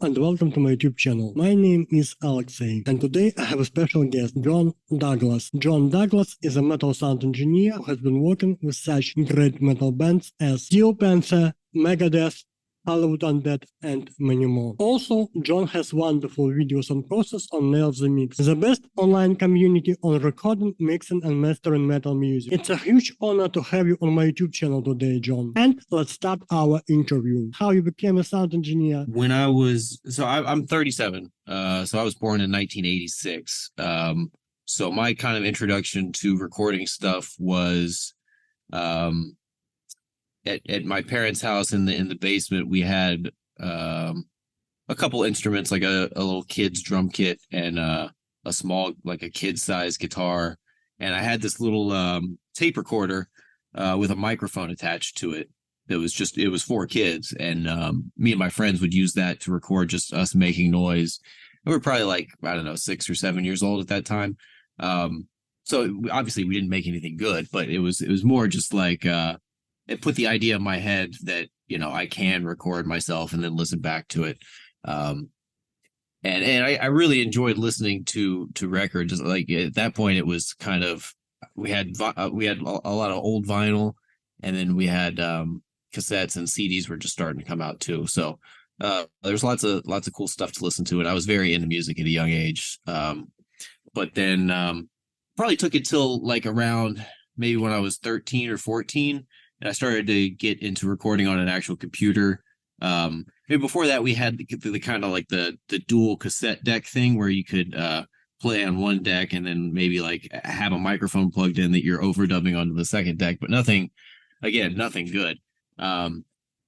and welcome to my YouTube channel. My name is Alexei, and today I have a special guest, John Douglas. John Douglas is a metal sound engineer who has been working with such great metal bands as Steel Panther, Megadeth, Hollywood Undead, and many more. Also, John has wonderful videos on process on Nail the Mix, the best online community on recording, mixing, and mastering metal music. It's a huge honor to have you on my YouTube channel today, John. And let's start our interview. How you became a sound engineer? When I'm 37. So I was born in 1986. So my kind of introduction to recording stuff was, at my parents' house in the basement. We had a couple instruments, like a little kid's drum kit and a small, like a kid-sized guitar. And I had this little tape recorder with a microphone attached to it. It was for kids, and me and my friends would use that to record just us making noise. And we were probably like, I don't know, 6 or 7 years old at that time. So obviously we didn't make anything good, but it was more just like it put the idea in my head that, I can record myself and then listen back to it. And I really enjoyed listening to records. Like at that point, it was kind of, we had a lot of old vinyl, and then we had cassettes, and CDs were just starting to come out too. So there's lots of cool stuff to listen to, and I was very into music at a young age. But then probably took it till like around maybe when I was 13 or 14. And I started to get into recording on an actual computer. Maybe before that, we had the kind of like the dual cassette deck thing where you could play on one deck and then maybe like have a microphone plugged in that you're overdubbing onto the second deck, but nothing good. It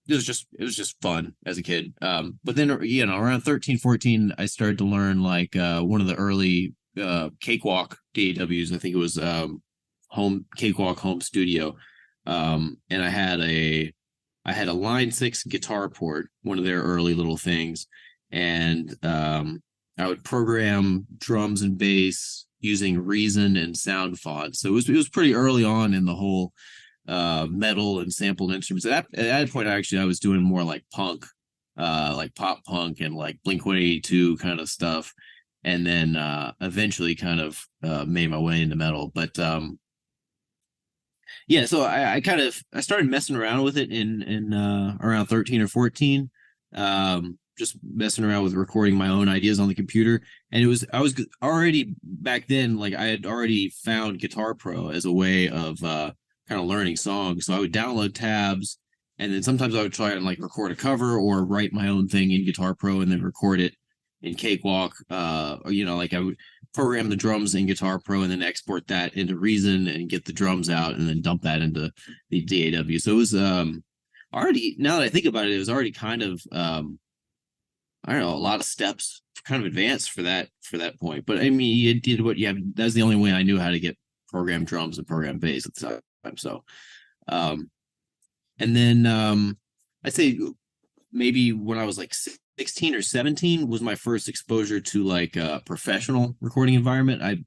was just fun as a kid. But then, around 13, 14, I started to learn like one of the early Cakewalk DAWs. I think it was Cakewalk Home Studio. And I had a Line 6 guitar port, one of their early little things, and I would program drums and bass using Reason and Sound Font. So it was pretty early on in the whole metal and sampled instruments. At that point, I was doing more like punk, like pop punk and like Blink-182 kind of stuff, and then eventually kind of made my way into metal. But yeah, so I started messing around with it in around 13 or 14, just messing around with recording my own ideas on the computer. And I was already back then, like I had already found Guitar Pro as a way of kind of learning songs. So I would download tabs, and then sometimes I would try and like record a cover or write my own thing in Guitar Pro and then record it in Cakewalk. Like I would program the drums in Guitar Pro and then export that into Reason and get the drums out and then dump that into the DAW. So it was already, now that I think about it, it was already kind of I don't know, a lot of steps kind of advanced for that point. But I mean, you did what you have. That's the only way I knew how to get program drums and program bass at the time. So and then I'd say maybe when I was like 16 or 17 was my first exposure to like a professional recording environment. I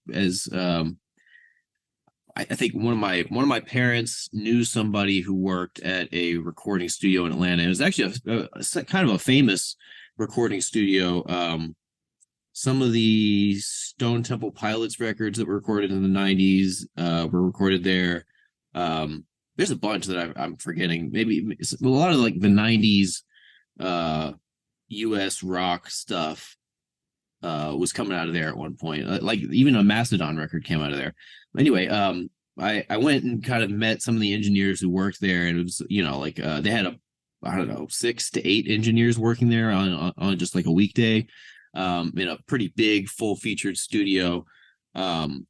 think one of my parents knew somebody who worked at a recording studio in Atlanta. It was actually a kind of a famous recording studio. Some of the Stone Temple Pilots records that were recorded in the 90s were recorded there. There's a bunch that I'm forgetting. Maybe a lot of like the 90s US rock stuff was coming out of there at one point. Like even a Mastodon record came out of there. Anyway, I went and kind of met some of the engineers who worked there, and it was, they had I don't know, 6 to 8 engineers working there on just like a weekday, in a pretty big full featured studio. So I'm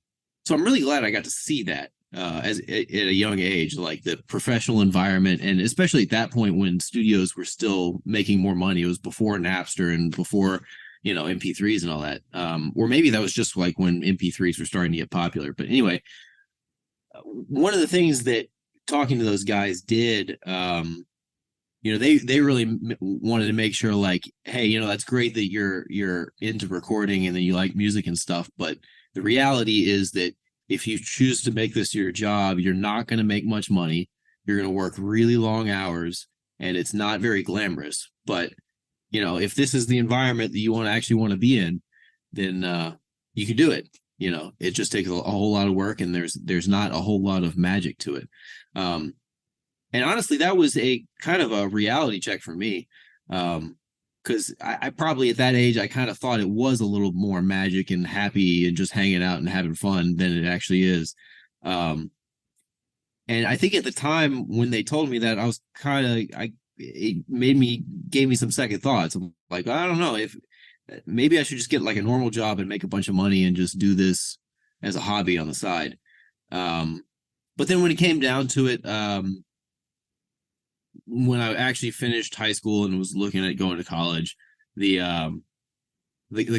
really glad I got to see that at a young age, like the professional environment, and especially at that point when studios were still making more money. It was before Napster and before MP3s and all that, or maybe that was just like when MP3s were starting to get popular. But anyway, one of the things that talking to those guys did, they really wanted to make sure, like, hey, that's great that you're into recording and that you like music and stuff, but the reality is that if you choose to make this your job, you're not going to make much money. You're going to work really long hours, and it's not very glamorous. But you know, if this is the environment that you actually want to be in, then you can do it. You know, it just takes a whole lot of work, and there's not a whole lot of magic to it. And honestly, that was a kind of a reality check for me. Because I probably at that age, I kind of thought it was a little more magic and happy and just hanging out and having fun than it actually is. And I think at the time when they told me that, I was kind of, it gave me some second thoughts. I'm like, I don't know, if maybe I should just get like a normal job and make a bunch of money and just do this as a hobby on the side. But then when it came down to it, when I actually finished high school and was looking at going to college, the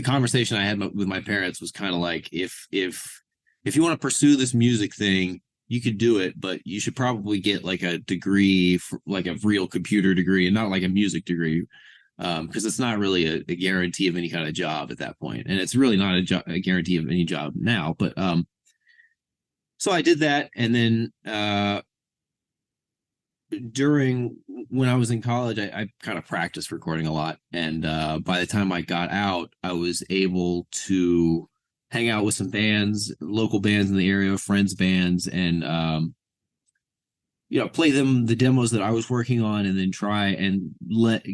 conversation I had with my parents was kind of like, if you want to pursue this music thing, you could do it, but you should probably get like a degree, like a real computer degree, and not like a music degree, because it's not really a guarantee of any kind of job at that point, and it's really not a guarantee of any job now. But so I did that, and then during when I was in college, I kind of practiced recording a lot, and by the time I got out, I was able to hang out with some bands, local bands in the area, friends bands, and you know, play them the demos that I was working on, and then try and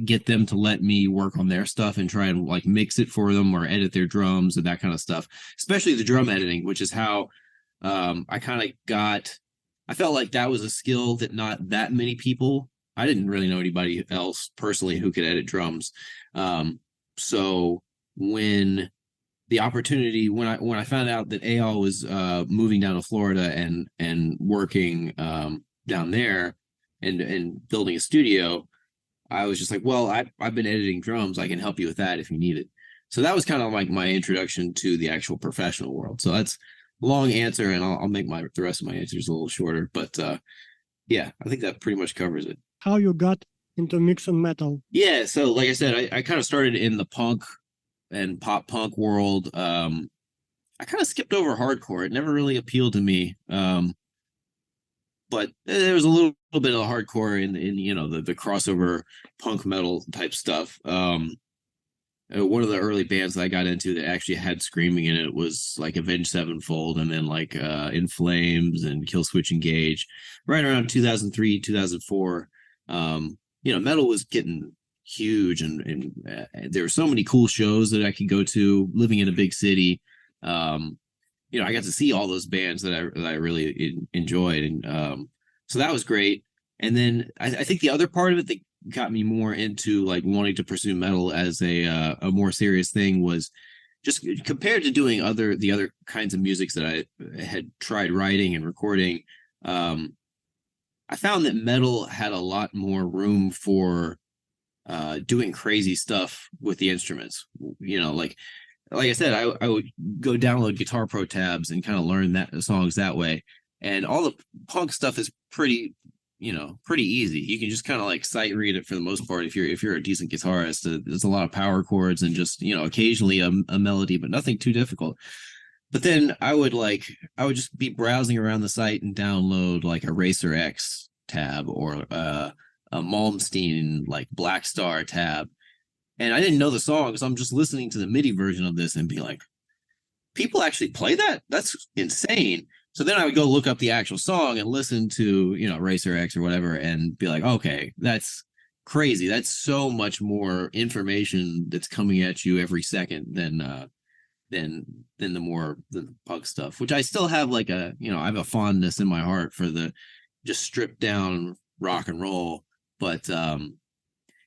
get them to let me work on their stuff and try and like mix it for them or edit their drums and that kind of stuff, especially the drum editing, which is how I kind of got. I felt like that was a skill that not that many people. I didn't really know anybody else personally who could edit drums. So when the opportunity, when I found out that Eyal was moving down to Florida and working down there and building a studio, I was just like, well, I've been editing drums. I can help you with that if you need it. So that was kind of like my introduction to the actual professional world. So that's a long answer, and I'll make the rest of my answers a little shorter. But yeah, I think that pretty much covers it. How you got into mix and metal? Yeah, so like I said, I kind of started in the punk and pop punk world. I kind of skipped over hardcore. It never really appealed to me. But there was a little bit of hardcore in you know, the crossover punk metal type stuff. One of the early bands that I got into that actually had screaming in it was like Avenged Sevenfold, and then like In Flames and Killswitch Engage. Right around 2003, 2004, you know, metal was getting huge, and there were so many cool shows that I could go to living in a big city. You know, I got to see all those bands that I really enjoyed, and so that was great. And then I think the other part of it that got me more into like wanting to pursue metal as a more serious thing was just compared to doing the other kinds of musics that I had tried writing and recording. I found that metal had a lot more room for doing crazy stuff with the instruments. You know, like I said, I would go download Guitar Pro tabs and kind of learn that songs that way. And all the punk stuff is pretty easy. You can just kind of like sight read it for the most part. If you're a decent guitarist, there's a lot of power chords and just, you know, occasionally a melody, but nothing too difficult. But then I would just be browsing around the site and download like a Racer X tab or a Malmsteen like Black Star tab. And I didn't know the song, so I'm just listening to the MIDI version of this and be like, people actually play that? That's insane. So then I would go look up the actual song and listen to, you know, Racer X or whatever, and be like, okay, that's crazy. That's so much more information that's coming at you every second than the punk stuff, which I still have like I have a fondness in my heart for the just stripped down rock and roll. But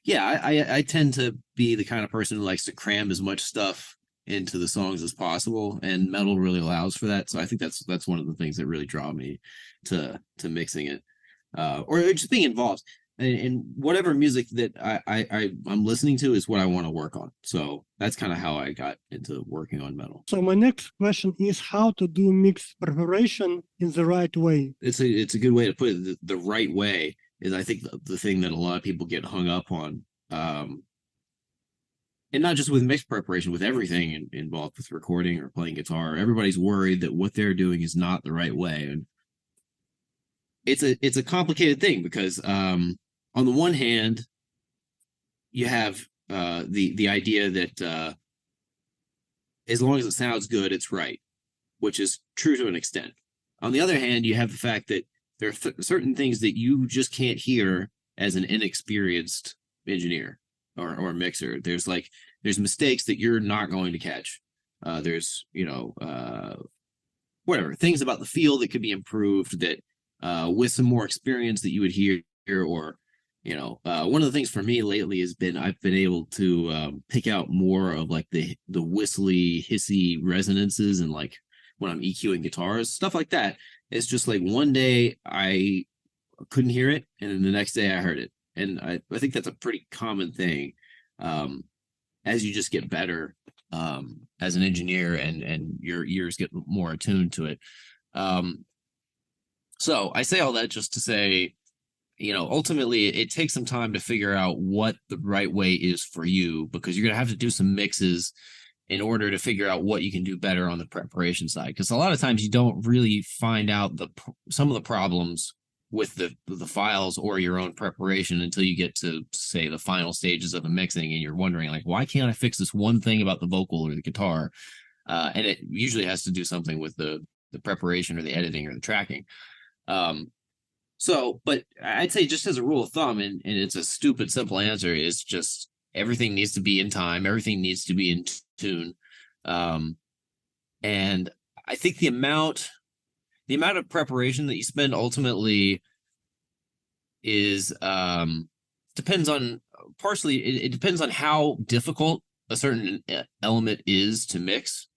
yeah, I tend to be the kind of person who likes to cram as much stuff into the songs as possible, and metal really allows for that. So I think that's one of the things that really draw me to mixing it, or just being involved in whatever music that I'm listening to is what I want to work on. So that's kind of how I got into working on metal. So my next question is how to do mix preparation in the right way. It's a good way to put it. The right way is, I think, the thing that a lot of people get hung up on. And not just with mix preparation, with everything involved with recording or playing guitar. Everybody's worried that what they're doing is not the right way. And it's a complicated thing because on the one hand, you have the idea that as long as it sounds good, it's right, which is true to an extent. On the other hand, you have the fact that there are certain things that you just can't hear as an inexperienced engineer or mixer. There's mistakes that you're not going to catch. There's whatever things about the feel that could be improved that with some more experience that you would hear, or one of the things for me lately has been I've been able to pick out more of like the whistly hissy resonances, and like when I'm EQing guitars, stuff like that. It's just like one day I couldn't hear it, and then the next day I heard it. And I think that's a pretty common thing as you just get better as an engineer, and your ears get more attuned to it. So I say all that just to say, ultimately it takes some time to figure out what the right way is for you, because you're going to have to do some mixes in order to figure out what you can do better on the preparation side. Because a lot of times you don't really find out some of the problems with the files or your own preparation until you get to, say, the final stages of the mixing, and you're wondering, like, why can't I fix this one thing about the vocal or the guitar? And it usually has to do something with the preparation or the editing or the tracking. But I'd say, just as a rule of thumb, and it's a stupid simple answer, is just everything needs to be in time, everything needs to be in tune. And I think the amount of preparation that you spend ultimately is depends on, partially it depends on how difficult a certain element is to mix.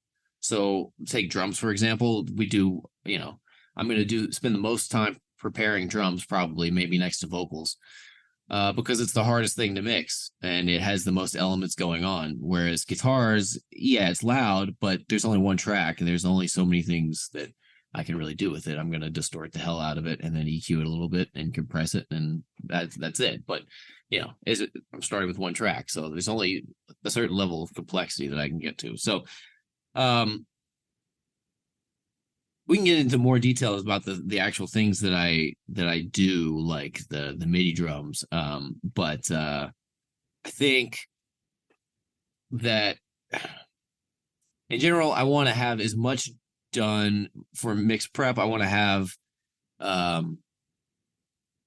So take drums, for example. We do, I'm going to spend the most time preparing drums, probably maybe next to vocals, because it's the hardest thing to mix and it has the most elements going on. Whereas guitars, yeah, it's loud, but there's only one track and there's only so many things that I can really do with it. I'm going to distort the hell out of it and then EQ it a little bit and compress it, and that's it. But I'm starting with one track, so there's only a certain level of complexity that I can get to. So we can get into more details about the actual things that I do, like the MIDI drums. But I think that in general, I want to have as much done for mix prep. I want to have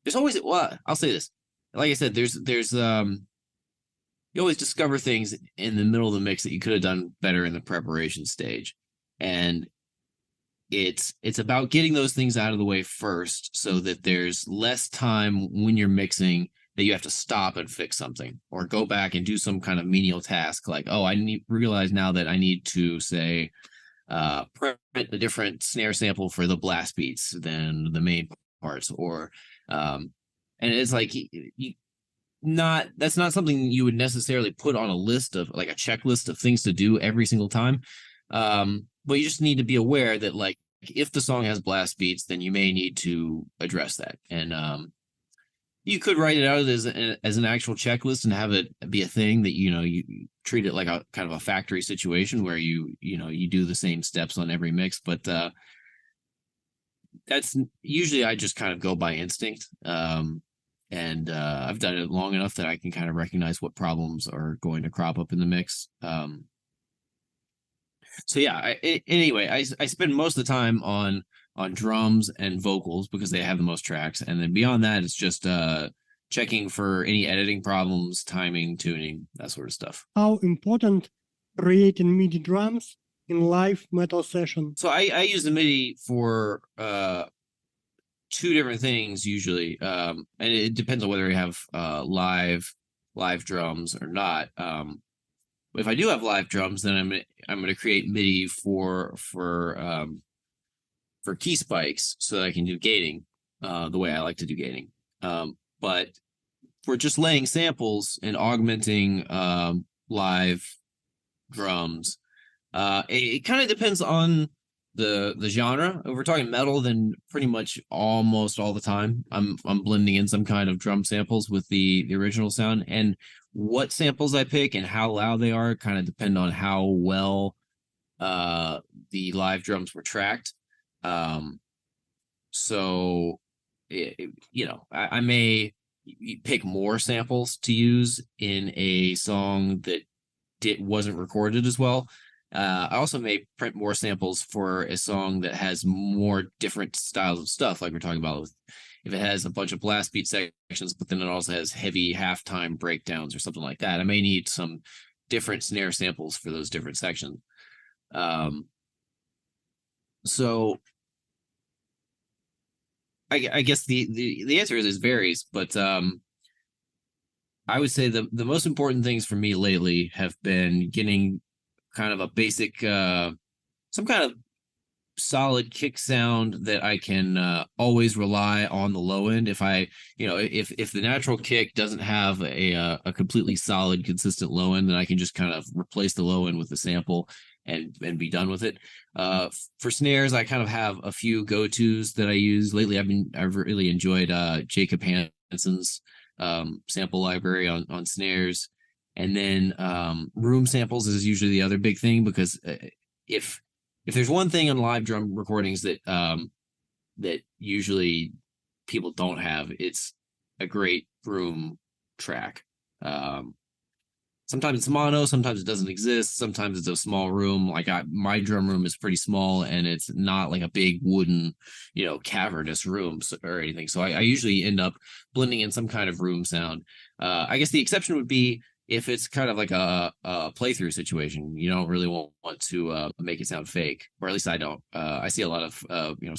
there's always, well, I'll say this. Like I said, there's you always discover things in the middle of the mix that you could have done better in the preparation stage. And it's about getting those things out of the way first, so that there's less time when you're mixing that you have to stop and fix something or go back and do some kind of menial task. Like, oh, realize now that I need to, say, print a different snare sample for the blast beats than the main parts, or and it's like that's not something you would necessarily put on a list of, like, a checklist of things to do every single time. But you just need to be aware that, like, if the song has blast beats, then you may need to address that. And you could write it out as an actual checklist and have it be a thing that, you treat it like a kind of a factory situation where you do the same steps on every mix. But that's usually, I just kind of go by instinct. And I've done it long enough that I can kind of recognize what problems are going to crop up in the mix. So yeah, anyway, I spend most of the time on drums and vocals because they have the most tracks, and then beyond that, it's just checking for any editing problems, timing, tuning, that sort of stuff. How important creating MIDI drums in live metal session? So I use the MIDI for two different things usually, and it depends on whether I have live drums or not. If I do have live drums, then I'm going to create MIDI for key spikes so that I can do gating the way I like to do gating. But for just laying samples and augmenting live drums, it kind of depends on the genre. If we're talking metal, then pretty much almost all the time I'm blending in some kind of drum samples with the original sound. And what samples I pick and how loud they are kind of depend on how well the live drums were tracked. So I may you pick more samples to use in a song that wasn't recorded as well. I also may print more samples for a song that has more different styles of stuff, like we're talking about with, if it has a bunch of blast beat sections, but then it also has heavy halftime breakdowns or something like that. I may need some different snare samples for those different sections. So I guess the answer is varies, but I would say the most important things for me lately have been getting kind of a basic, some kind of solid kick sound that I can always rely on the low end. If if the natural kick doesn't have a completely solid, consistent low end, then I can just kind of replace the low end with the sample and be done with it. For snares, I kind of have a few go-tos that I use lately. I've really enjoyed Jacob Hansen's sample library on snares, and then room samples is usually the other big thing, because if there's one thing on live drum recordings that that usually people don't have, it's a great room track. Sometimes it's mono, sometimes it doesn't exist, sometimes it's a small room. Like my drum room is pretty small, and it's not like a big wooden, cavernous room or anything. So I usually end up blending in some kind of room sound. I guess the exception would be if it's kind of like a playthrough situation. You don't really want to make it sound fake, or at least I don't. I see a lot of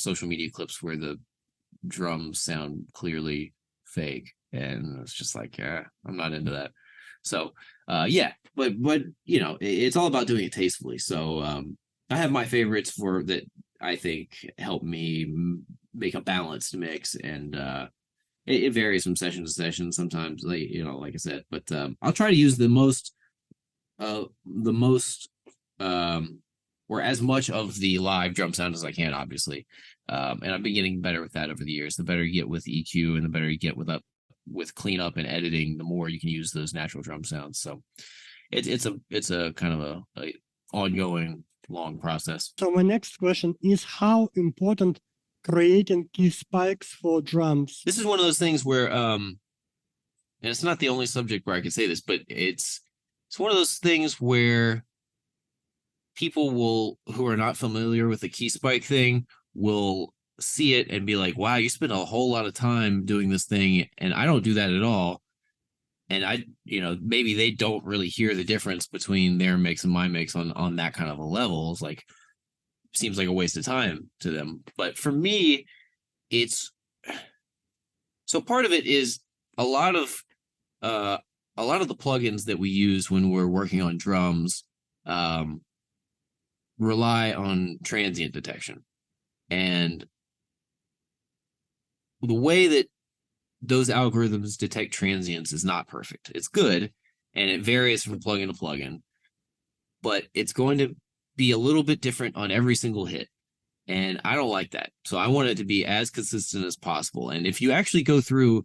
social media clips where the drums sound clearly fake, and it's just like, I'm not into that. So yeah, but it's all about doing it tastefully. So I have my favorites for that I think help me make a balanced mix, and it varies from session to session. Sometimes, like I said, but I'll try to use the most or as much of the live drum sound as I can, obviously. And I've been getting better with that over the years. The better you get with EQ, and the better you get with cleanup and editing, the more you can use those natural drum sounds. So it's a kind of a ongoing long process. So my next question is, how important creating key spikes for drums? This is one of those things where and it's not the only subject where I can say this, but it's one of those things where people who are not familiar with the key spike thing will see it and be like, wow, you spend a whole lot of time doing this thing, and I don't do that at all. And maybe they don't really hear the difference between their mix and my mix on that kind of a level. It's like, seems like a waste of time to them. But for me, so part of it is a lot of the plugins that we use when we're working on drums rely on transient detection. And the way that those algorithms detect transients is not perfect. It's good, and it varies from plugin to plugin, but it's going to be a little bit different on every single hit. And I don't like that. So I want it to be as consistent as possible. And if you actually go through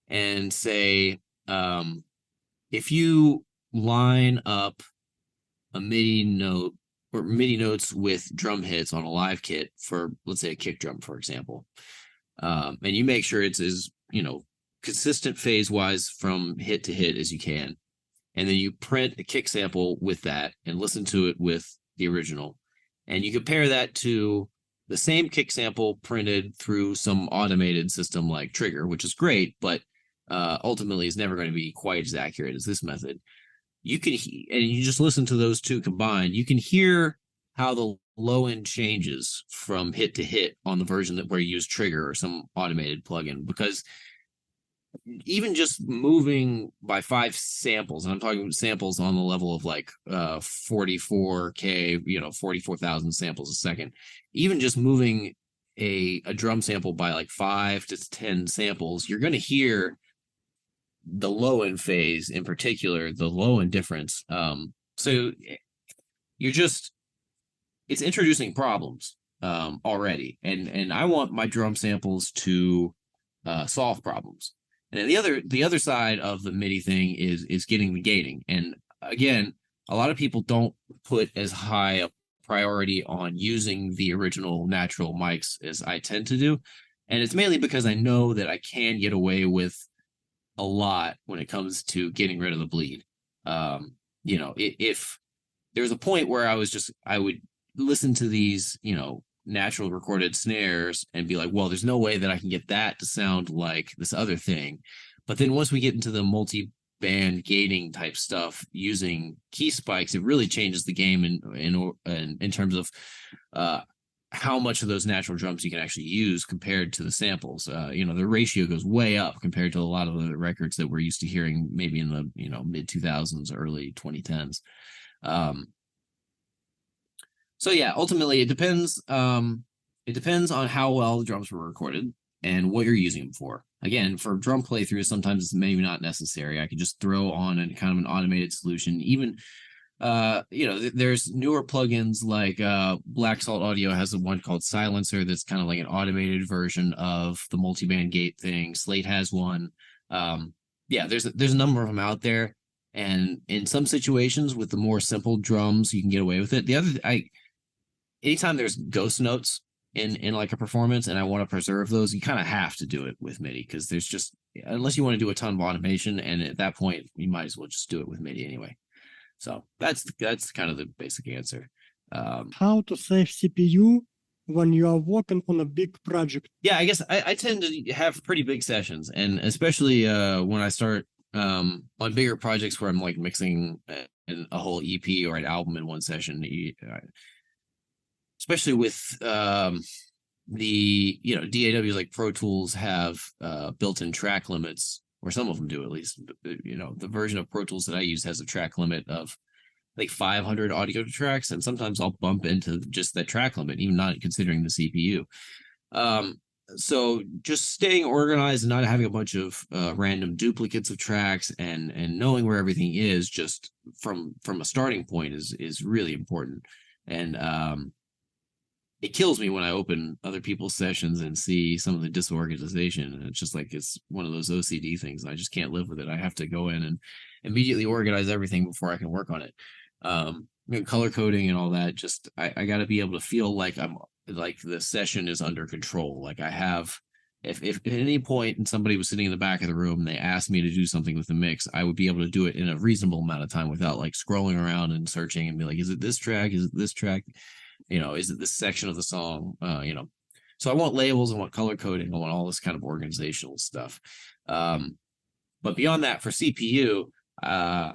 and say, if you line up a MIDI note or MIDI notes with drum hits on a live kit for, let's say, a kick drum, for example, and you make sure it's as, consistent phase wise from hit to hit as you can, and then you print a kick sample with that and listen to it with the original, and you compare that to the same kick sample printed through some automated system like Trigger, which is great, but ultimately is never going to be quite as accurate as this method. You can, and you just listen to those two combined, you can hear how the low end changes from hit to hit on the version where you use Trigger or some automated plugin, because even just moving by 5 samples, and I'm talking samples on the level of like 44K, 44,000 samples a second, even just moving a drum sample by like 5 to 10 samples, you're going to hear the low end phase, in particular, the low end difference. So it's introducing problems already, and I want my drum samples to solve problems. And then the other side of the MIDI thing is getting the gating. And again, a lot of people don't put as high a priority on using the original natural mics as I tend to do, and it's mainly because I know that I can get away with a lot when it comes to getting rid of the bleed. If there's a point where I would listen to these, natural recorded snares and be like, well, there's no way that I can get that to sound like this other thing. But then once we get into the multi-band gating type stuff using key spikes, it really changes the game in terms of how much of those natural drums you can actually use compared to the samples. The ratio goes way up compared to a lot of the records that we're used to hearing maybe in the mid 2000s, early 2010s. So yeah, ultimately it depends. It depends on how well the drums were recorded and what you're using them for. Again, for drum playthroughs, sometimes it's maybe not necessary. I could just throw on a kind of an automated solution. Even there's newer plugins like Black Salt Audio has one called Silencer that's kind of like an automated version of the multiband gate thing. Slate has one. There's a number of them out there, and in some situations with the more simple drums, you can get away with it. Anytime there's ghost notes in like a performance and I want to preserve those, you kind of have to do it with MIDI, because there's just, unless you want to do a ton of automation, and at that point you might as well just do it with MIDI anyway. So that's kind of the basic answer. How to save CPU when you are working on a big project? Yeah, I guess I tend to have pretty big sessions, and especially when I start on bigger projects where I'm like mixing a whole EP or an album in one session, especially with the DAWs like Pro Tools have built-in track limits, or some of them do at least. The version of Pro Tools that I use has a track limit of like 500 audio tracks, and sometimes I'll bump into just that track limit, even not considering the CPU. So just staying organized and not having a bunch of random duplicates of tracks, and knowing where everything is just from a starting point is really important. And it kills me when I open other people's sessions and see some of the disorganization. And it's just like, it's one of those OCD things. I just can't live with it. I have to go in and immediately organize everything before I can work on it. Color coding and all that, just, I got to be able to feel like I'm like the session is under control. Like I have, if at any point and somebody was sitting in the back of the room and they asked me to do something with the mix, I would be able to do it in a reasonable amount of time without like scrolling around and searching and be like, is it this track? Is it this track? Is it this section of the song? So I want labels, I want color coding, I want all this kind of organizational stuff. But beyond that, for CPU, I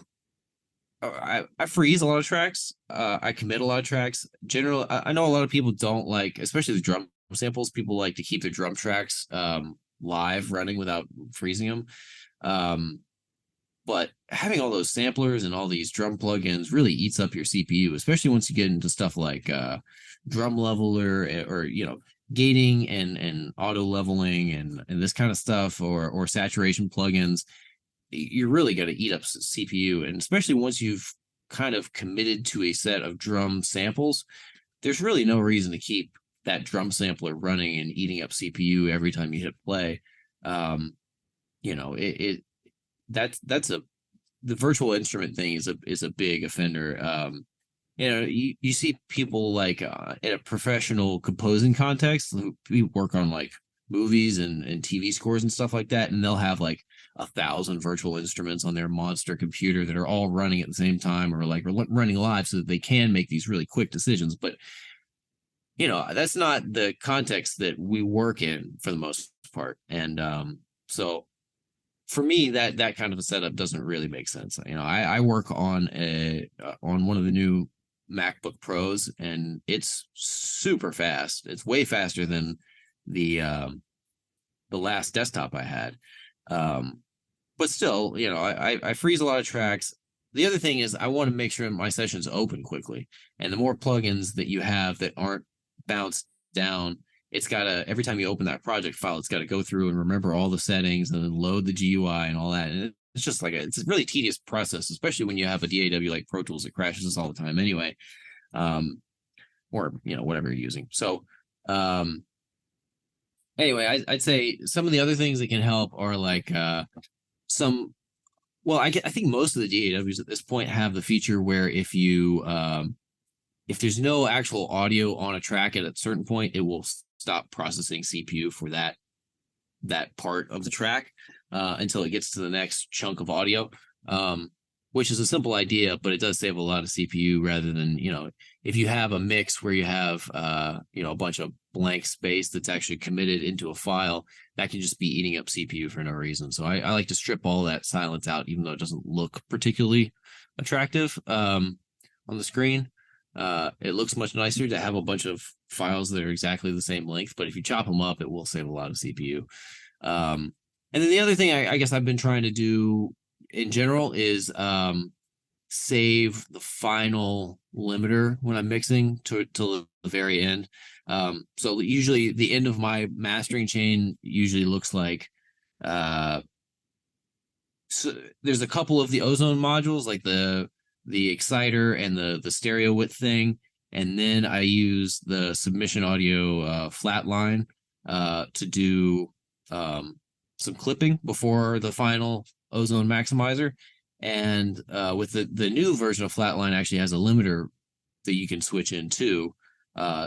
freeze a lot of tracks. I commit a lot of tracks. Generally, I know a lot of people don't like, especially the drum samples, people like to keep their drum tracks live running without freezing them. But having all those samplers and all these drum plugins really eats up your CPU, especially once you get into stuff like drum leveler or gating and auto leveling and this kind of stuff, or saturation plugins. You're really going to eat up CPU, and especially once you've kind of committed to a set of drum samples, there's really no reason to keep that drum sampler running and eating up CPU every time you hit play. The virtual instrument thing is a big offender. You see people like in a professional composing context who work on like movies and TV scores and stuff like that, and they'll have like 1,000 virtual instruments on their monster computer that are all running at the same time, or like running live, so that they can make these really quick decisions. But that's not the context that we work in for the most part, and so for me, that kind of a setup doesn't really make sense. I work on one of the new MacBook Pros, and it's super fast. It's way faster than the last desktop I had. But still, I freeze a lot of tracks. The other thing is I want to make sure my sessions open quickly, and the more plugins that you have that aren't bounced down, it's got to, every time you open that project file, it's got to go through and remember all the settings and then load the GUI and all that. And it's just like it's a really tedious process, especially when you have a DAW like Pro Tools that crashes us all the time anyway, or whatever you're using. So anyway, I'd say some of the other things that can help are like I think most of the DAWs at this point have the feature where if there's no actual audio on a track at a certain point, it will stop processing CPU for that that part of the track until it gets to the next chunk of audio, which is a simple idea, but it does save a lot of CPU rather than, if you have a mix where you have, a bunch of blank space that's actually committed into a file, that can just be eating up CPU for no reason. So I like to strip all that silence out, even though it doesn't look particularly attractive on the screen. It looks much nicer to have a bunch of files that are exactly the same length, but if you chop them up, it will save a lot of CPU. And then the other thing I guess I've been trying to do in general is save the final limiter when I'm mixing to the very end. So usually the end of my mastering chain usually looks like so there's a couple of the ozone modules, like the exciter and the stereo width thing, and then I use the submission audio flatline to do some clipping before the final ozone maximizer. And with the new version of flatline actually has a limiter that you can switch in too.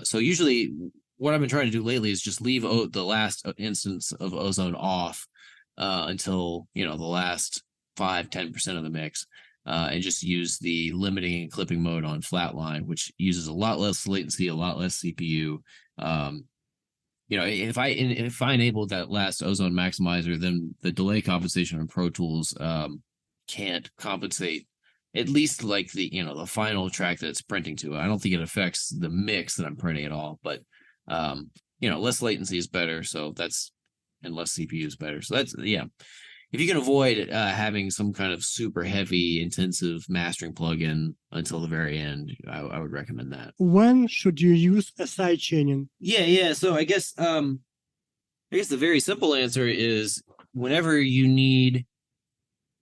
So usually what I've been trying to do lately is just leave the last instance of ozone off until the last 5-10% of the mix, and just use the limiting and clipping mode on flatline, which uses a lot less latency, a lot less CPU. If I enable that last ozone maximizer, then the delay compensation on Pro Tools can't compensate, at least like the final track that it's printing to. I don't think it affects the mix that I'm printing at all, but less latency is better, and less CPU is better. So that's, yeah. If you can avoid having some kind of super heavy, intensive mastering plugin until the very end, I would recommend that. When should you use a sidechaining? Yeah. So I guess the very simple answer is whenever you need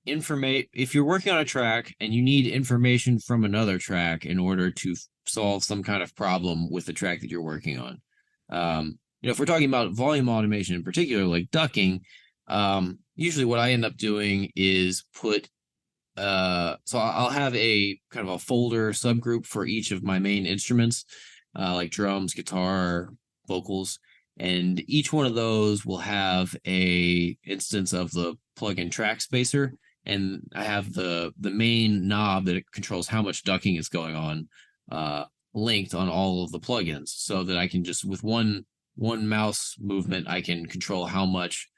information. If you're working on a track and you need information from another track in order to solve some kind of problem with the track that you're working on, if we're talking about volume automation in particular, like ducking. Usually what I end up doing is put, so I'll have a kind of a folder subgroup for each of my main instruments, like drums, guitar, vocals, and each one of those will have a instance of the plugin track spacer, and I have the main knob that controls how much ducking is going on, linked on all of the plugins, so that I can just, with one mouse movement, I can control how much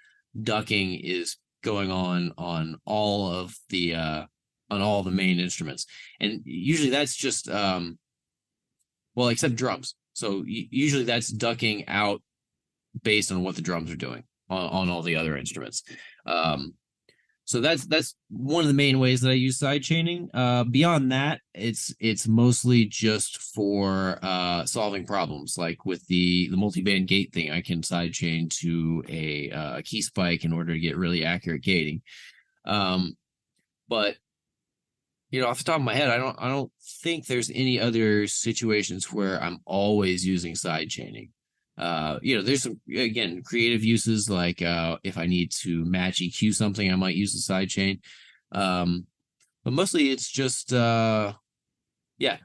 ducking is going on all of the main instruments. And usually that's just except drums. So usually that's ducking out based on what the drums are doing on all the other instruments. So that's one of the main ways that I use sidechaining. Beyond that, it's mostly just for solving problems. Like with the multi-band gate thing, I can sidechain to a key spike in order to get really accurate gating. But off the top of my head, I don't think there's any other situations where I'm always using sidechaining. There's some, again, creative uses, like if I need to match EQ something, I might use the sidechain. But mostly it's just and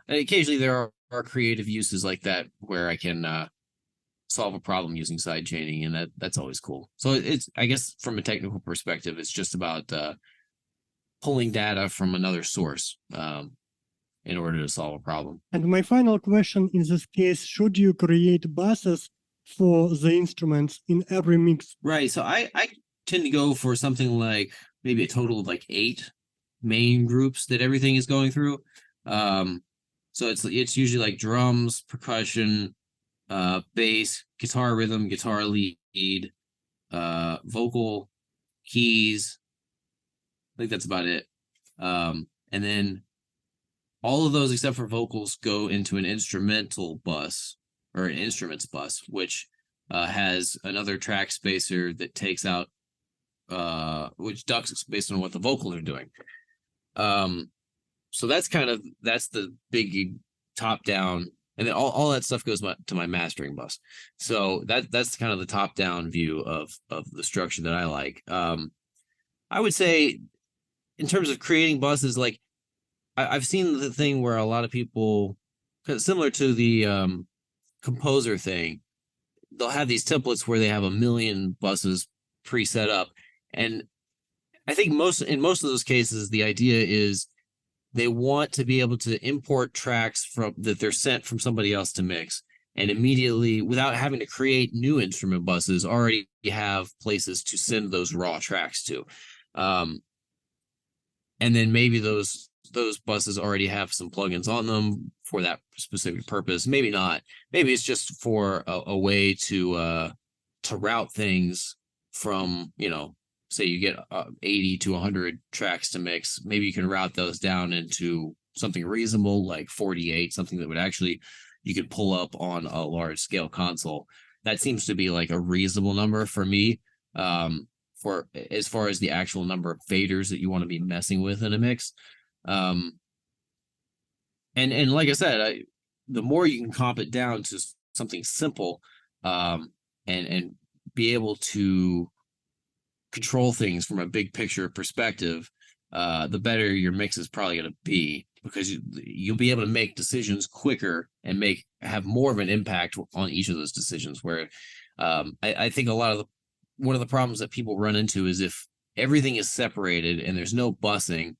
occasionally there are creative uses like that where I can solve a problem using sidechaining, and that's always cool. So it's, I guess, from a technical perspective, it's just about pulling data from another source in order to solve a problem. And my final question in this case, should you create buses for the instruments in every mix? Right. So I tend to go for something like maybe a total of like 8 main groups that everything is going through. So it's usually like drums, percussion, bass, guitar rhythm, guitar lead, vocal, keys. I think that's about it. And then all of those except for vocals go into an instrumental bus, or an instruments bus, which has another track spacer that takes out, which ducks based on what the vocals are doing. So that's the big top down, and then all that stuff goes to my mastering bus. So that's kind of the top down view of the structure that I like. I would say in terms of creating buses, like I've seen the thing where a lot of people, similar to the composer thing, they'll have these templates where they have 1 million buses pre-set up. And I think in most of those cases, the idea is they want to be able to import tracks that they're sent from somebody else to mix, and immediately, without having to create new instrument buses, already have places to send those raw tracks to. And then maybe those buses already have some plugins on them for that specific purpose. Maybe not. Maybe it's just for a way to route things from, say you get 80 to 100 tracks to mix. Maybe you can route those down into something reasonable, like 48, something that would actually you could pull up on a large scale console. That seems to be like a reasonable number for me. For as far as the actual number of faders that you want to be messing with in a mix. And like I said, the more you can comp it down to something simple, and be able to control things from a big picture perspective, the better your mix is probably going to be, because you'll be able to make decisions quicker and have more of an impact on each of those decisions. Where I think one of the problems that people run into is if everything is separated and there's no busing,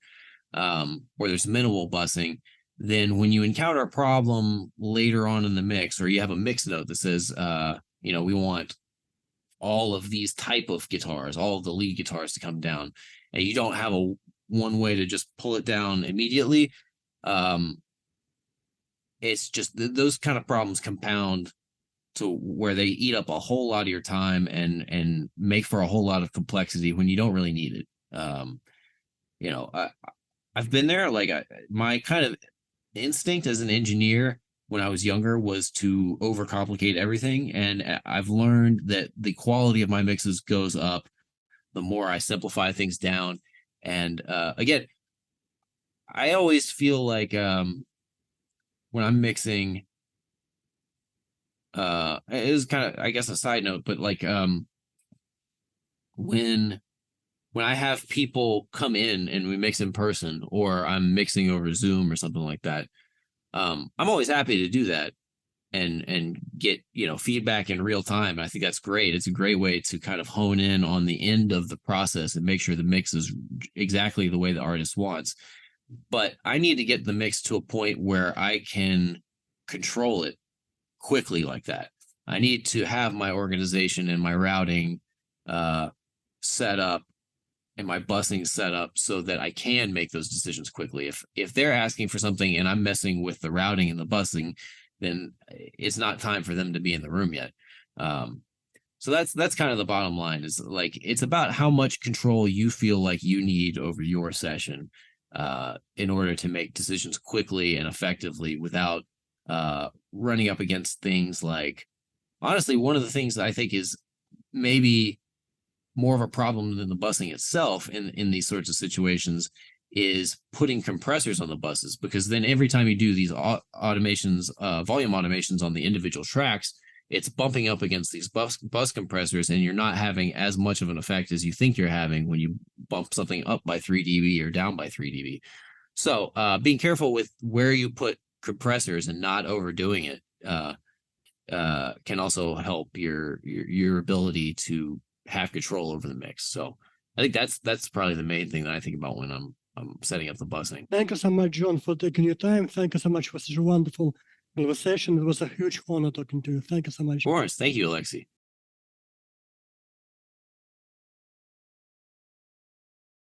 or there's minimal busing, then when you encounter a problem later on in the mix, or you have a mix note that says, we want all of these type of guitars, all of the lead guitars to come down, and you don't have one way to just pull it down immediately, it's just those kind of problems compound to where they eat up a whole lot of your time and make for a whole lot of complexity when you don't really need it. I've been there. Like my kind of instinct as an engineer when I was younger was to overcomplicate everything, and I've learned that the quality of my mixes goes up the more I simplify things down. And again, I always feel like when I'm mixing, it is kind of, I guess, a side note, but like when I have people come in and we mix in person, or I'm mixing over Zoom or something like that, I'm always happy to do that and get feedback in real time. I think that's great. It's a great way to kind of hone in on the end of the process and make sure the mix is exactly the way the artist wants. But I need to get the mix to a point where I can control it quickly like that. I need to have my organization and my routing set up and my busing set up so that I can make those decisions quickly. If they're asking for something and I'm messing with the routing and the busing, then it's not time for them to be in the room yet. So that's kind of the bottom line, is like, it's about how much control you feel like you need over your session in order to make decisions quickly and effectively without running up against things like, honestly, one of the things that I think is maybe more of a problem than the busing itself in these sorts of situations is putting compressors on the buses, because then every time you do these automations, volume automations on the individual tracks, it's bumping up against these bus compressors, and you're not having as much of an effect as you think you're having when you bump something up by 3 dB or down by 3 dB. So being careful with where you put compressors and not overdoing it can also help your ability to have control over the mix. So I think that's probably the main thing that I think about when I'm setting up the busing. Thank you so much, John, for taking your time. Thank you so much for such a wonderful conversation. It was a huge honor talking to you. Thank you so much. Of course. Thank you, Alexei.